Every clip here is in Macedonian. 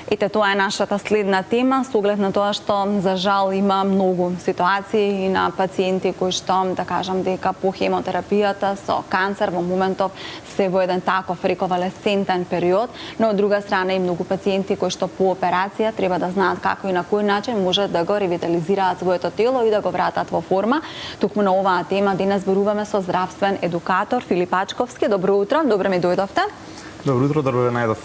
Ете, тоа е нашата следна тема, со оглед на тоа што за жал има многу ситуации и на пациенти кои што, да кажам, дека по хемотерапијата со канцер во моментов се во еден таков рековалесцентен период, но од друга страна и многу пациенти кои што по операција треба да знаат како и на кој начин може да го ревитализираат своето тело и да го вратат во форма. Токму на оваа тема денес зборуваме со здравствен едукатор Филип Ачковски. Добро утро, добро ми дојдовте. Добро утро, добро ве најдов.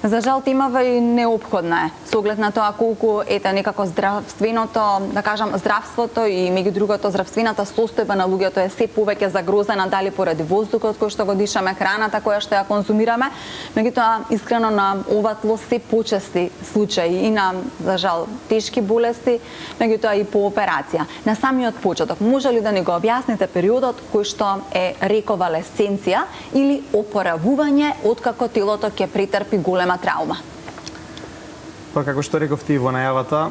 За жал темава и неопходна е, со оглед на тоа колку некако здравственото, да кажам, здравството и меѓу другото здравствената состојба на луѓето е се повеќе загрозена, дали поради воздухот кој што го дишаме, храната која што ја конзумираме, меѓутоа искрено на ова тло се почести случаи и на, за жал, тешки болести, меѓутоа и по операција. На самиот почеток, може ли да ни го објасните периодот кој што е рековалесценција или опоравување откако телото ќе претрпи голема траума? Па како што рековте и во најавата,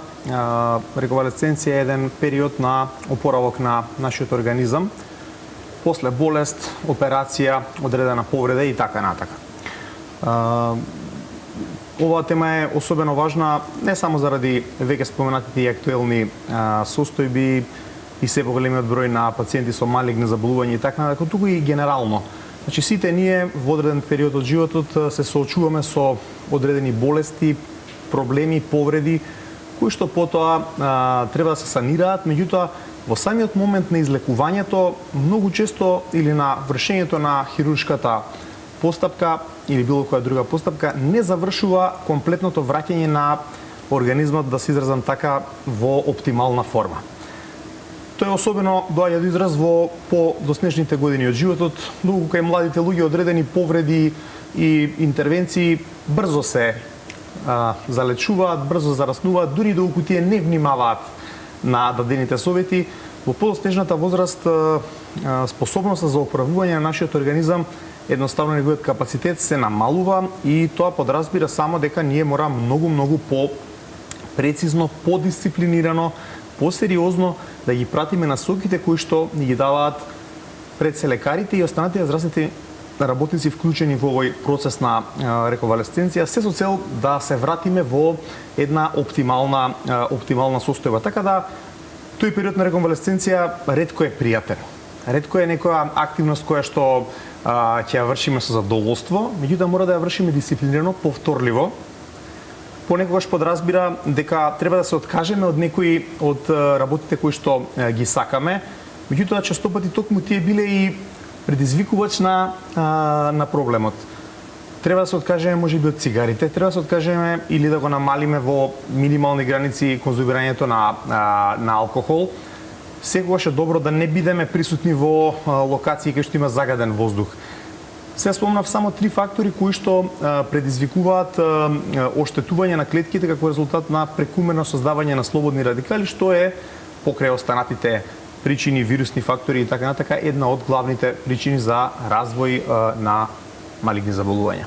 рековалесценција е еден период на опоравок на нашиот организам после болест, операција, одредена повреда и така натака. Оваа тема е особено важна не само заради веќе споменатите и актуелни состојби и се поголемиот број на пациенти со малигни заболувања и така натака, туку и генерално. Значи, сите ние во одреден период од животот се соочуваме со одредени болести, проблеми, повреди, кои што потоа треба да се санираат, меѓутоа во самиот момент на излекувањето, многу често или на вршењето на хируршката постапка или било која друга постапка, не завршува комплетното враќање на организмот, да се изразам така, во оптимална форма. Тоа особено доаѓа до израз во подоснежните години од животот, многу кај младите луѓе одредени повреди и интервенции брзо се залечуваат, брзо зараснуваат, дури доколку тие не внимаваат на дадените совети. Во подоснежната возраст способноста за оправување на нашиот организам, едноставно неговиот капацитет се намалува и тоа подразбира само дека ние мора многу по-прецизно, подисциплинирано, посериозно да ги пратиме насоките кои што ни ги даваат пред се лекарите и останатите здравствени работници вклучени во овој процес на рековалесценција, се со цел да се вратиме во една оптимална состојба. Така да тој период на рековалесценција ретко е пријатен. Ретко е некоја активност која што ќе ја вршиме со задоволство, меѓутоа мора да ја вршиме дисциплинирано, повторливо. Понекогаш подразбира дека треба да се откажеме од некои од работите кои што ги сакаме, меѓутоа честопати токму тие биле и предизвикувач на проблемот. Треба да се откажеме можеби од цигарите, треба да се откажеме или да го намалиме во минимални граници конзумирањето на алкохол. Секогаш е добро да не бидеме присутни во локации кај што има загаден воздух. Се спомнав само 3 фактори кои што предизвикуваат оштетување на клетките како резултат на прекумерно создавање на слободни радикали, што е покрај останатите причини, вирусни фактори и така натака, една од главните причини за развој на малигни заболувања.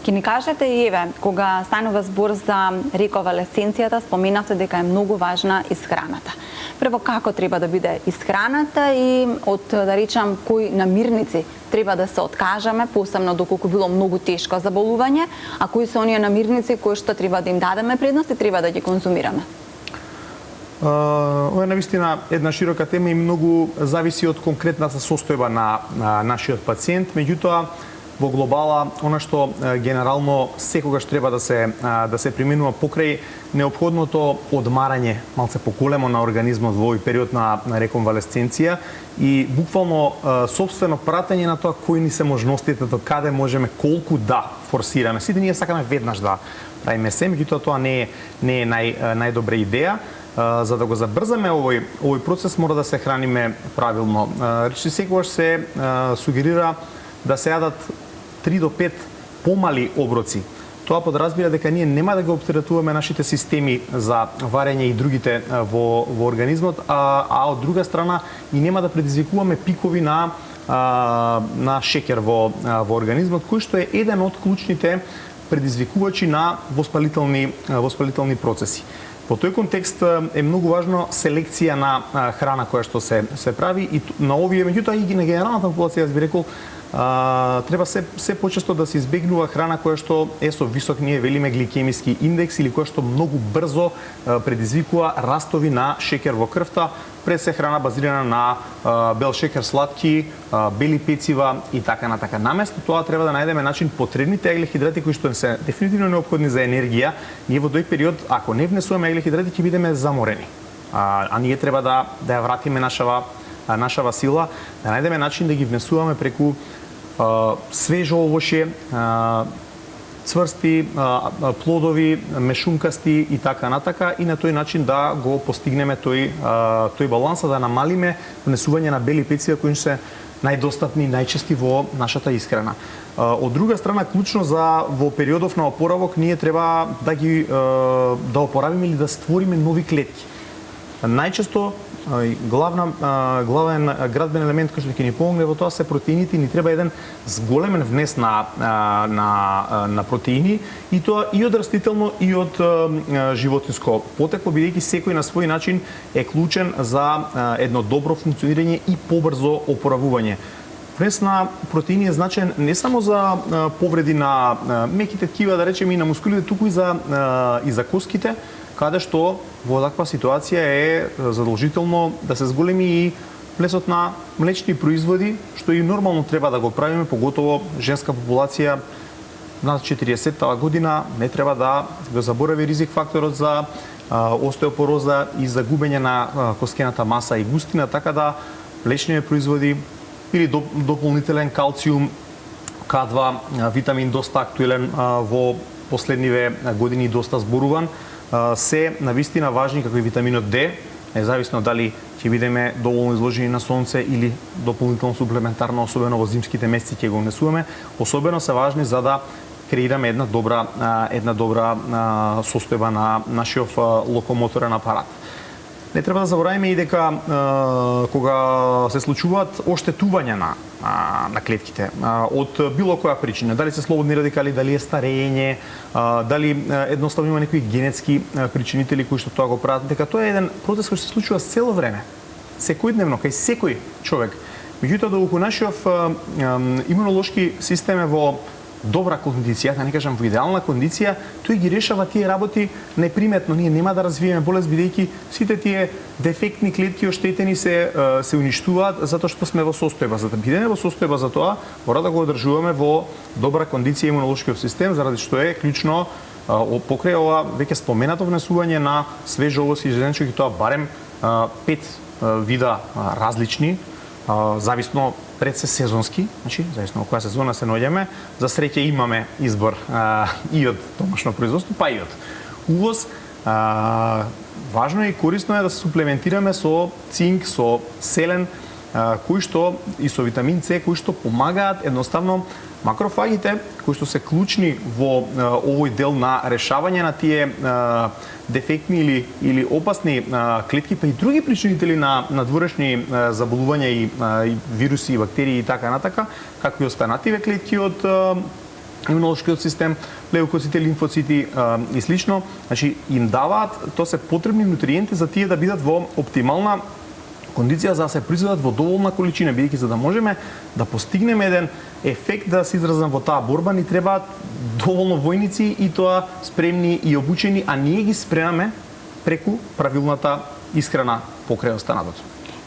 Ке ни кажете и еве, кога станува збор за рековалесценцијата, споменавте дека е многу важна исхраната. Прво, како треба да биде исхраната и од, да речам, кои намирници треба да се откажеме, посебно доколку било многу тешко заболување, а кои се оние намирници кои што треба да им дадеме предност и треба да ги конзумираме? Ова е навистина една широка тема и многу зависи од конкретната состојба на нашиот пациент, меѓутоа во глобала она што генерално секогаш треба да се применува покрај неопходното одмарање малце поголемо на организмот во овој период на реконвалесценција и буквално сопствено пратење на тоа кои ни се можностите, до каде можеме, колку да форсираме. Сите ние сакаме веднаш да правиме се, меѓутоа тоа не е најдобра идеја. За да го забрзаме овој процес мора да се храниме правилно. Речи секогаш се сугерира да се јадат 3 до 5 помали оброци. Тоа подразбира дека ние нема да го оптеретуваме нашите системи за варење и другите во организмот, а од друга страна и нема да предизвикуваме пикови на шеќер во организмот, кој што е еден од клучните предизвикувачи на воспалителни процеси. Во тој контекст е многу важно селекција на храна која што се прави и на овие, меѓутоа и на генералната популација, јас би рекол, треба се почесто да се избегнува храна која што е со висок, ние велиме, гликемиски индекс или која што многу брзо предизвикува растови на шеќер во крвта, пред се храна базирана на бел шеќер, сладки, бели пецива и така натака. Наместо тоа треба да најдеме начин потребните еглехидрати кои што се дефинитивно неопходни за енергија. Ние во тој период, ако не внесуваме еглехидрати, ќе бидеме заморени. А ние треба да ја вратиме нашава сила, да најдеме начин да ги внесуваме преку свежо овошје, цврсти, плодови, мешункасти и така натака, и на тој начин да го постигнеме тој баланс, да намалиме внесување на бели пецива кои се најдостапни и најчести во нашата исхрана. Од друга страна, клучно за во периодов на опоравок, ние треба да опоравиме или да створиме нови клетки. Најчесто главен градбен елемент кој што ќе ни помогне во тоа се протеините, ни треба еден зголемен внес на протеини, и тоа и од растително и од животинско потекло, бидејќи секој на свој начин е клучен за едно добро функционирање и побрзо опоравување. Внес на протеини е значен не само за повреди на меките ткива, да речеме, и на мускулите, туку и за коските, каде што во таква ситуација е задолжително да се зголеми и плесот на млечни производи, што и нормално треба да го правиме, поготово женска популација над 40-та година не треба да го заборави ризик факторот за остеопороза и за губење на коскената маса и густина, така да млечни производи или дополнителен калциум, К2, витамин доста актуелен во последниве години, доста зборуван, се навистина важни, како и витаминот Д, независно дали ќе бидеме доволно изложени на сонце или дополнително суплементарно, особено во зимските месеци ќе го внесуваме, особено се важни за да креираме една добра состојба на нашиот локомоторен апарат. Не треба да забораваме и дека кога се случуваат оштетувања на клетките од било која причина, дали се слободни радикали, дали е старење, дали едноставно има некои генетски причинители кои што тоа го прават, дека тоа е еден процес кој се случува цело време, секојдневно, кај секој човек. Меѓутоа, доколку нашиот имунолошки систем е во добра кондиција, да не кажам во идеална кондиција, тој ги решава тие работи неприметно. Ние нема да развиеме болест, бидејќи сите тие дефектни клетки оштетени се уништуваат затоа што сме во состојба. За да бидеме во состојба за тоа, мора да го одржуваме во добра кондиција имунолошкиот систем, заради што е клучно покрај ова веќе споменато внесување на свежо овој и зеленчук, и тоа барем 5 вида различни, зависно пред се сезонски, значи зависно во која сезона се наоѓаме. За среќа имаме избор и од домашно производство, па и од увоз. Важно и корисно е да се суплементираме со цинк, со селен, кои што и со витамин С, кои што помагаат едноставно макрофагите, кои што се клучни во овој дел на решавање на тие дефектни или опасни клетки, па и други причинители на надворешни заболувања и вируси и бактерии и така натака, како и останативе клетки од имунолошкиот систем, леукоцити, лимфоцити и слично. Значи, им даваат, тоа се потребни нутриенти за тие да бидат во оптимална кондиција за да се произведат во доволна количина, бидејќи за да можеме да постигнеме еден ефект да се изразам во таа борба, ни требаат доволно војници, и тоа спремни и обучени, а ние ги спремаме преку правилната исхрана покрај останатото.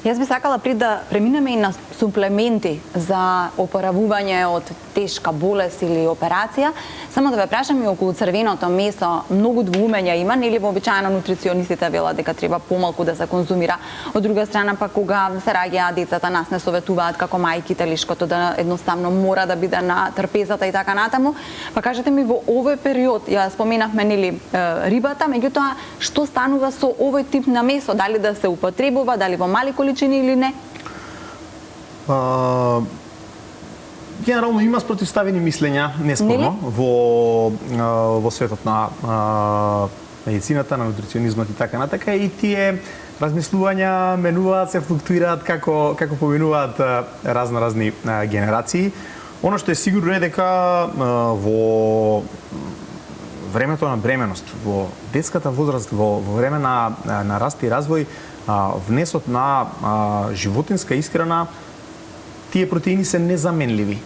Јас би сакала пред да преминеме и на суплементи за опоравување од тешка болест или операција, само да ве прашам и околу црвеното месо, многу двумења има, нели вообичаено нутриционистите велат дека треба помалку да се конзумира. Од друга страна, па кога се раѓаат децата, нас не советуваат како мајки телишкото да едноставно мора да биде на трпезата и така натаму. Па кажете ми, во овој период, ја споменавме нели рибата, меѓутоа што станува со овој тип на месо, дали да се употребува, дали во мали количини или не? Генерално има спротивставени мислења, неспорно, во светот на медицината, на нутриционизмот и така натака, и тие размислувања менуваат, се флуктуираат како поминуваат разни генерации. Оно што е сигурно е дека во времето на бременост, во детската возраст, во време на раст и развој, внесот на животинска исхрана, тие протеини се незаменливи.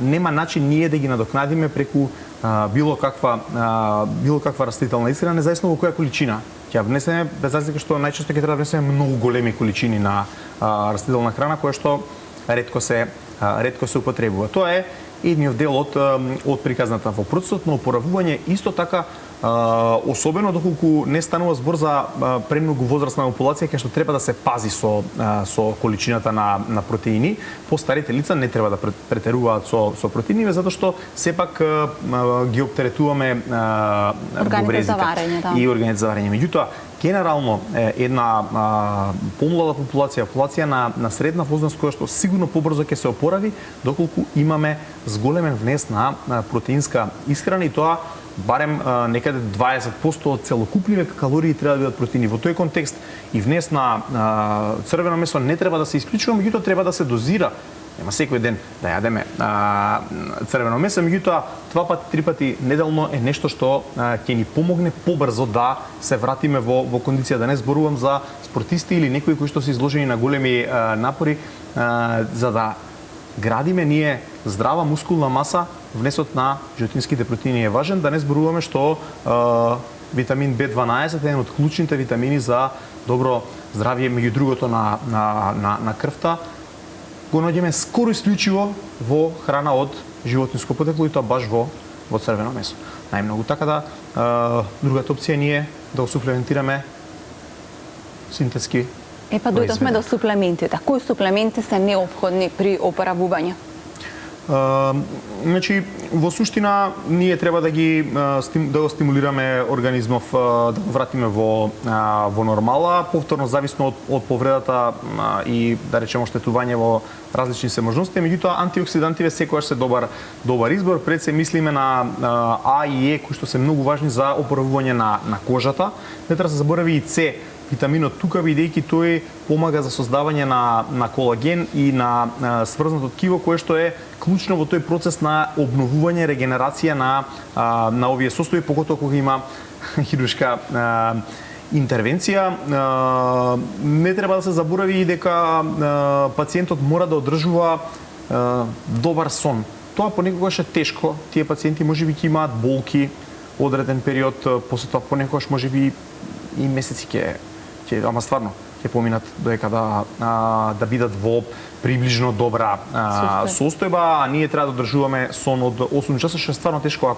нема начин ние да ги надокнадиме преку било каква растителна исхрана, независно во која количина ќе внесеме, без разлика што најчесто ќе треба да внесеме многу големи количини на растителна храна која што ретко се употребува. Тоа е едниот дел од приказната. Во процесот на опоравување исто така, особено доколку не станува збор за премногу возрастна популација кај што треба да се пази со количината на протеини, постарите лица не треба да претеруваат со протеини, затоа што сепак ги оптеретуваме органите за варење, да. И органите за варење. Меѓутоа, генерално една помлада популација на средна возраст која што сигурно побрзо ќе се опорави доколку имаме зголемен внес на протеинска исхрана и тоа барем некаде 20% од целокупниве калории треба да бидат протеини. Во тој контекст и внес на црвено месо не треба да се исклучува, меѓутоа треба да се дозира. Нема секој ден да јадеме црвено месо, меѓутоа 2 пати, 3 пати неделно е нешто што ќе ни помогне побрзо да се вратиме во кондиција. Да не зборувам за спортисти или некои кои што се изложени на големи напори за да градиме ние здрава мускулна маса. Внесот на животинските протеини е важен, да не зборуваме што витамин B12 е еден од клучните витамини за добро здравје, меѓу другото на крвта, го наоѓаме скоро исклучиво во храна од животинско потекло и тоа баш во црвено месо. Најмногу, така да другата опција ние да го суплементираме синтетски. Па дојдовме до суплементите. Кои суплементи се неопходни при опоравување? Значи, во суштина, ние треба да го стимулираме организмов, да го вратиме во нормала, повторно зависно од повредата и, да речеме, оштетување во различни се можности, меѓутоа антиоксидантиве секогаш се добар избор. Пред се мислиме на А и Е, кои што се многу важни за опоравување на кожата. Не треба да се заборави и С, витаминот тука, бидејќи тој помага за создавање на колаген и на сврзнато ткиво, кое што е клучно во тој процес на обновување, регенерација на овие состојби, поготово кога има хируршка интервенција. Не треба да се заборави и дека пациентот мора да одржува добар сон. Тоа понекогаш е тешко. Тие пациенти можеби ќе имаат болки одреден период, после тоа понекогаш можеби и месеци ама стварно ќе поминат доека да бидат во приближно добра состојба, а ние треба да одржуваме сон од 8 часа, што е стварно тешко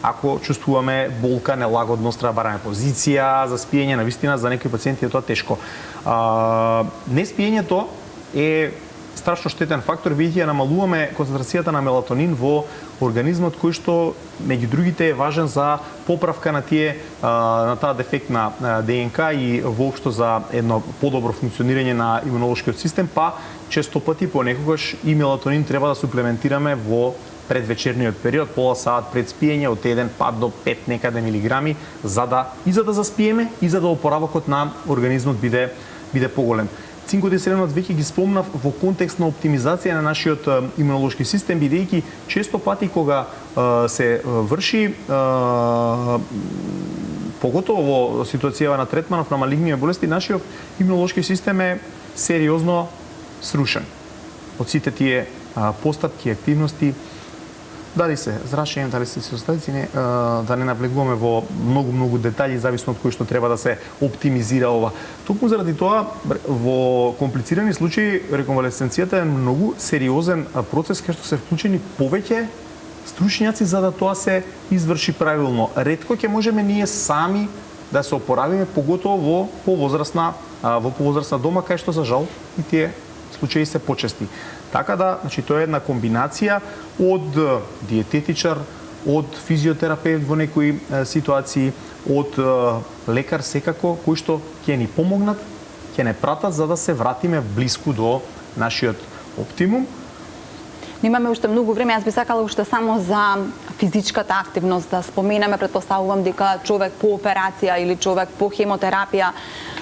ако чувствуваме болка, нелагодност, треба бараме позиција за спиење, навистина за некои пациенти е тоа тешко. Неспиењето е страшно штетен фактор, бидејќи ја намалуваме концентрацијата на мелатонин во организмот, кој што меѓу другите е важен за поправка на таа дефектна ДНК и воопшто за едно подобро функционирање на имунолошкиот систем, па често пати понекогаш и мелатонин треба да суплементираме во предвечерниот период, пола саат пред спиење, од 1 па до 5 некаде милиграми, за да заспиеме и за да опоравокот на организмот биде поголем. Цинкот и селенот веќе ги спомнав во контекст на оптимизација на нашиот имунолошки систем, бидејќи често пати кога се врши поготово во ситуацијава на третманов на малигни болести, нашиот имунолошки систем е сериозно срушен од сите тие постапки, активности, дали се зрачење, дали се остатици, да не навлегуваме во многу детали, зависно од кој што треба да се оптимизира ова. Токму заради тоа, во комплицирани случаи, реконвалесценцијата е многу сериозен процес кај што се вклучени повеќе стручњаци за да тоа се изврши правилно. Ретко ќе можеме ние сами да се опоравиме, поготово во повозрасна дома, кај што за жал и тие случаи се почести. Така да, значи, тоа е една комбинација од диететичар, од физиотерапевт во некои ситуации, од лекар секако, кои што ќе ни помогнат, ќе не пратат за да се вратиме блиску до нашиот оптимум. Немаме уште многу време, јас би сакала уште само за физичката активност да споменеме. Предпоставувам дека човек по операција или човек по хемотерапија,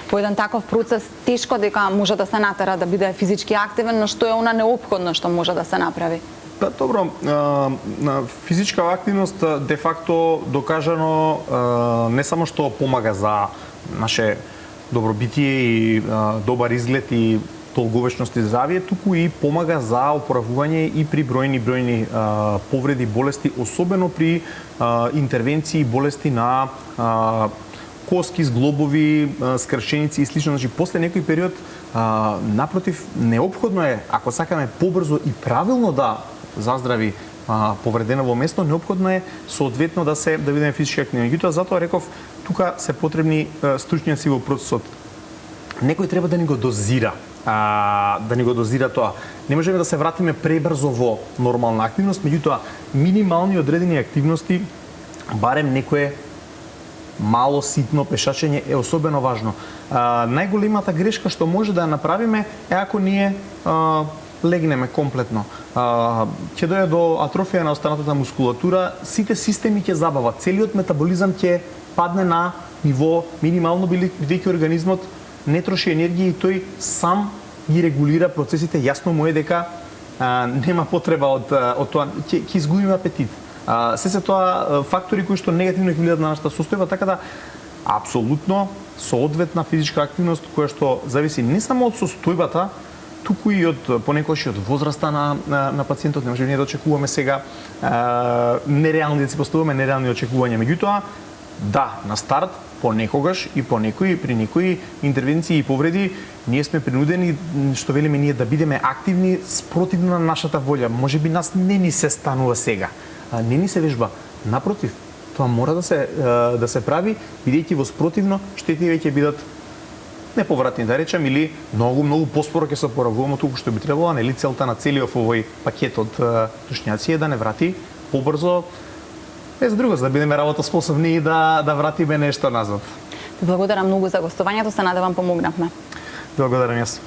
по еден таков процес, тешко дека може да се натера да биде физички активен, но што е она неопходно што може да се направи? Па добро, физичка активност де факто докажано не само што помага за наше добробитие и добар изглед и долговечност и здравје, туку и помага за опоравување и при бројни повреди, болести, особено при интервенции болести на коски, зглобови, скршеници и слично. Значи, после некој период, напротив, неопходно е, ако сакаме побрзо и правилно да заздрави повреденово место, неопходно е соодветно да бидеме физички активни. Меѓутоа, затоа реков, тука се потребни стручњаци во процесот. Некој треба да ни го дозира, тоа. Не можеме да се вратиме пребрзо во нормална активност, меѓутоа минимални одредени активности, барем некое мало ситно пешачење е особено важно. Најголемата грешка што може да ја направиме е ако ние легнеме комплетно. Ќе дојде до атрофија на останатата мускулатура, сите системи ќе забават, целиот метаболизам ќе падне на ниво минимално, бидејќи организмот не троши енергија и тој сам ги регулира процесите. Јасно му е дека нема потреба од тоа, ќе изгубиме апетит. Се тоа фактори кои што негативно ќе влијаат на нашата состојба, така да апсолутно соодветна физичка активност која што зависи не само од состојбата, туку и од понекогаш и од возраста на пациентот. Не можеме ние да очекуваме сега нереални, да си поставуваме нереални очекувања. Меѓутоа, да, на старт понекогаш и при некои интервенции и повреди ние сме принудени, што велиме ние, да бидеме активни спротивно на нашата волја. Можеби нас не ни се станува сега, не ни се вежба. Напротив, тоа мора да се прави, бидејќи во спротивно штетиве ќе бидат неповратни, да речем, или многу поспоро ќе се опоравуваме туку што би требало, нели целта на целиот овој пакет од стручњаци е да не врати побрзо, без друго, за да бидеме работоспособни и да вратиме нешто назад. Благодарам многу за гостувањето, се надевам помогнавме. Благодарам јас.